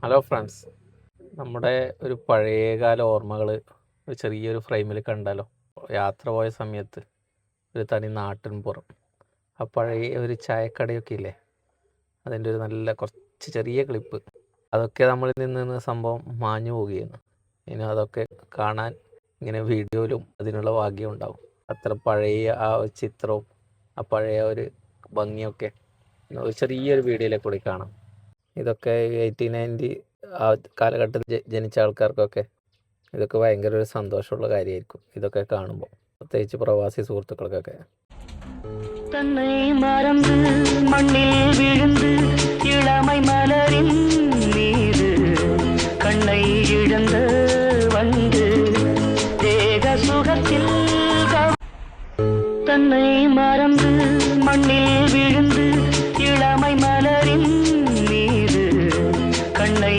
Hello friends, നമ്മുടെ ഒരു പഴയകാല ഓർമ്മകൾ ഒരു ചെറിയൊരു ഫ്രെയിമിൽ കണ്ടാലോ? യാത്ര പോയ സമയത്ത് ഒരു തനി നാട്ടിൻപുറം, ആ പഴയ ഒരു ചായക്കടയൊക്കെ ഇല്ലേ, അതിൻ്റെ ഒരു നല്ല കുറച്ച് ചെറിയ ക്ലിപ്പ്, അതൊക്കെ നമ്മളിൽ നിന്ന് സംഭവം മാഞ്ഞു പോവുകയാണ്. ഇനി അതൊക്കെ കാണാൻ ഇങ്ങനെ വീഡിയോയിലും അതിനുള്ള ഭാഗ്യം ഉണ്ടാവും. അത്ര പഴയ ആ ഒരു ചിത്രവും ആ പഴയ ഒരു ഭംഗിയൊക്കെ ഒരു ചെറിയൊരു വീഡിയോയിലേക്ക് കൂടി കാണാം. ഇതൊക്കെ 1890 ആ കാലഘട്ടത്തിൽ ജനിച്ച ആൾക്കാർക്കൊക്കെ ഇതൊക്കെ ഭയങ്കര ഒരു സന്തോഷമുള്ള കാര്യമായിരിക്കും ഇതൊക്കെ കാണുമ്പോൾ, പ്രത്യേകിച്ച് പ്രവാസി സുഹൃത്തുക്കൾക്കൊക്കെ. தன்னை மறந்து மண்ணில் விழுந்து இளமை மலரின் மீது கண்ணை இழந்த வந்து தேக சுகத்தில் தன்னை மறந்து மண்ணில் விழுந்து இளமை மலரின் மீது கண்ணை